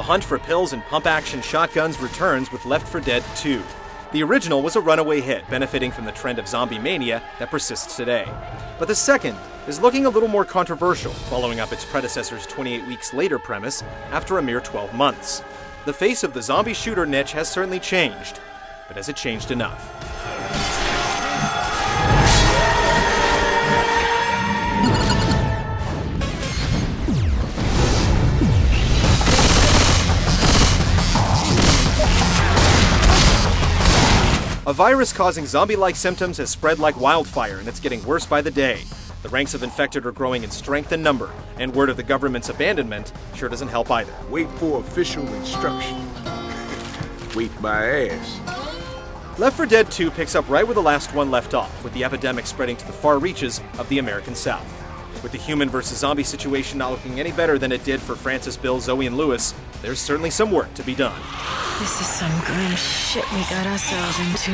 hunt for pills and pump-action shotguns returns with Left 4 Dead 2. The original was a runaway hit, benefiting from the trend of zombie mania that persists today. But the second is looking a little more controversial, following up its predecessor's 28 weeks later premise after a mere 12 months. The face of the zombie shooter niche has certainly changed, but has it changed enough? A virus causing zombie-like symptoms has spread like wildfire, and it's getting worse by the day. The ranks of infected are growing in strength and number, and word of the government's abandonment sure doesn't help either. Wait for official instructions. Wait my ass. Left 4 Dead 2 picks up right where the last one left off, with the epidemic spreading to the far reaches of the American South. With the human versus zombie situation not looking any better than it did for Francis, Bill, Zoe, and Lewis, there's certainly some work to be done. This is some grim shit we got ourselves into.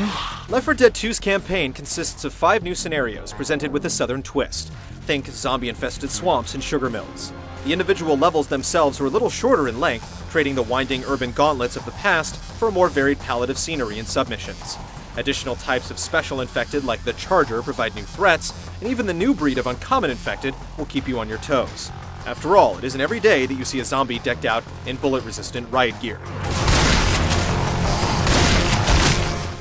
Left 4 Dead 2's campaign consists of 5 new scenarios presented with a southern twist. Think zombie-infested swamps and sugar mills. The individual levels themselves are a little shorter in length, trading the winding urban gauntlets of the past for a more varied palette of scenery and submissions. Additional types of special infected like the Charger provide new threats, and even the new breed of uncommon infected will keep you on your toes. After all, it isn't every day that you see a zombie decked out in bullet-resistant riot gear.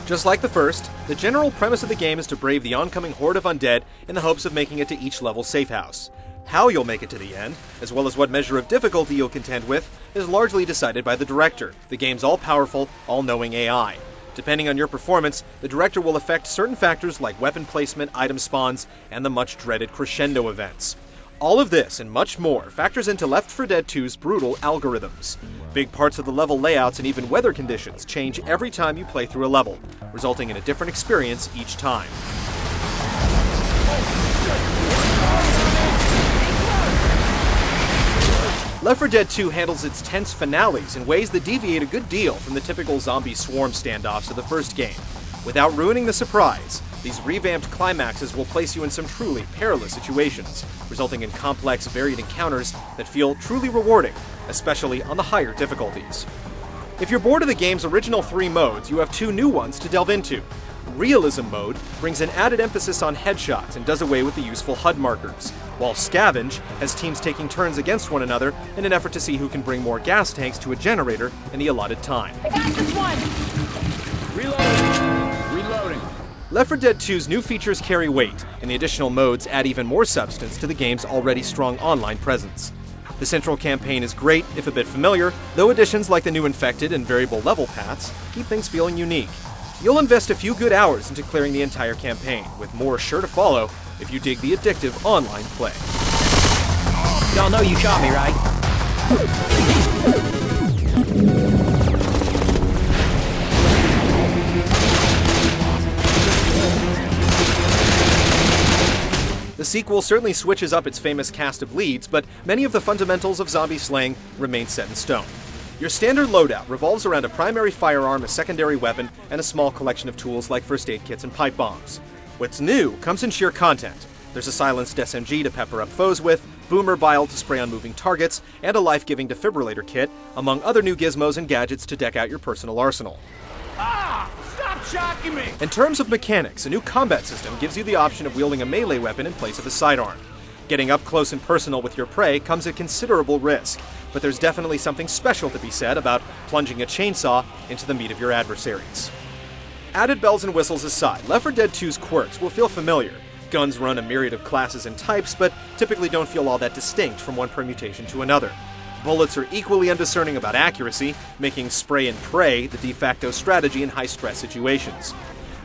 Just like the first, the general premise of the game is to brave the oncoming horde of undead in the hopes of making it to each level's safe house. How you'll make it to the end, as well as what measure of difficulty you'll contend with, is largely decided by the director, the game's all-powerful, all-knowing AI. Depending on your performance, the director will affect certain factors like weapon placement, item spawns, and the much-dreaded crescendo events. All of this and much more factors into Left 4 Dead 2's brutal algorithms. Big parts of the level layouts and even weather conditions change every time you play through a level, resulting in a different experience each time. Left 4 Dead 2 handles its tense finales in ways that deviate a good deal from the typical zombie swarm standoffs of the first game. Without ruining the surprise, these revamped climaxes will place you in some truly perilous situations, resulting in complex, varied encounters that feel truly rewarding, especially on the higher difficulties. If you're bored of the game's original 3 modes, you have 2 new ones to delve into. Realism mode brings an added emphasis on headshots and does away with the useful HUD markers, while Scavenge has teams taking turns against one another in an effort to see who can bring more gas tanks to a generator in the allotted time. I got this one! Reloading. Left 4 Dead 2's new features carry weight, and the additional modes add even more substance to the game's already strong online presence. The central campaign is great, if a bit familiar, though additions like the new Infected and variable level paths keep things feeling unique. You'll invest a few good hours into clearing the entire campaign, with more sure to follow if you dig the addictive online play. Y'all know you shot me, right? The sequel certainly switches up its famous cast of leads, but many of the fundamentals of zombie slaying remain set in stone. Your standard loadout revolves around a primary firearm, a secondary weapon, and a small collection of tools like first aid kits and pipe bombs. What's new comes in sheer content. There's a silenced SMG to pepper up foes with, boomer bile to spray on moving targets, and a life-giving defibrillator kit, among other new gizmos and gadgets to deck out your personal arsenal. Stop shocking me! In terms of mechanics, a new combat system gives you the option of wielding a melee weapon in place of a sidearm. Getting up close and personal with your prey comes at considerable risk, but there's definitely something special to be said about plunging a chainsaw into the meat of your adversaries. Added bells and whistles aside, Left 4 Dead 2's quirks will feel familiar. Guns run a myriad of classes and types, but typically don't feel all that distinct from one permutation to another. Bullets are equally undiscerning about accuracy, making spray and pray the de facto strategy in high-stress situations.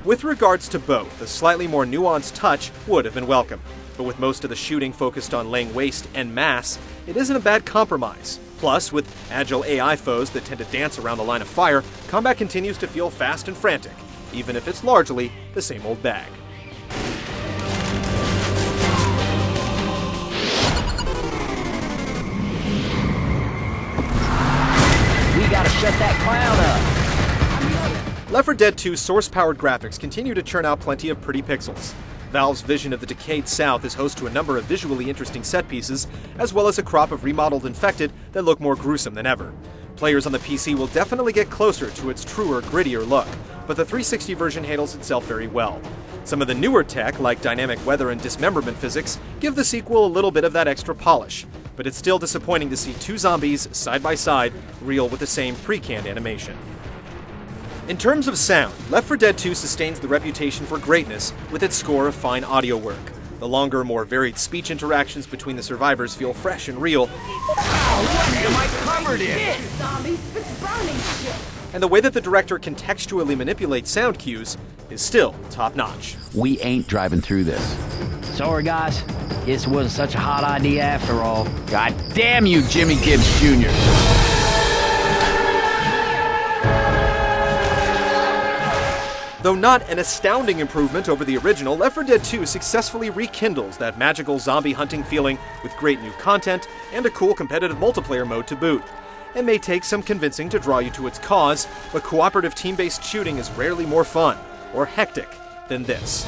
With regards to both, a slightly more nuanced touch would have been welcome, but with most of the shooting focused on laying waste en masse, it isn't a bad compromise. Plus, with agile AI foes that tend to dance around the line of fire, combat continues to feel fast and frantic, even if it's largely the same old bag. We gotta shut that clown up. Left 4 Dead 2's source-powered graphics continue to churn out plenty of pretty pixels. Valve's vision of the decayed South is host to a number of visually interesting set pieces, as well as a crop of remodeled infected that look more gruesome than ever. Players on the PC will definitely get closer to its truer, grittier look, but the 360 version handles itself very well. Some of the newer tech, like dynamic weather and dismemberment physics, give the sequel a little bit of that extra polish, but it's still disappointing to see two zombies side by side reel with the same pre-canned animation. In terms of sound, Left 4 Dead 2 sustains the reputation for greatness with its score of fine audio work. The longer, more varied speech interactions between the survivors feel fresh and real, and the way that the director contextually manipulates sound cues is still top-notch. We ain't driving through this. Sorry, guys. Guess it wasn't such a hot idea after all. God damn you, Jimmy Gibbs Jr. Though not an astounding improvement over the original, Left 4 Dead 2 successfully rekindles that magical zombie hunting feeling with great new content and a cool competitive multiplayer mode to boot. It may take some convincing to draw you to its cause, but cooperative team-based shooting is rarely more fun or hectic than this.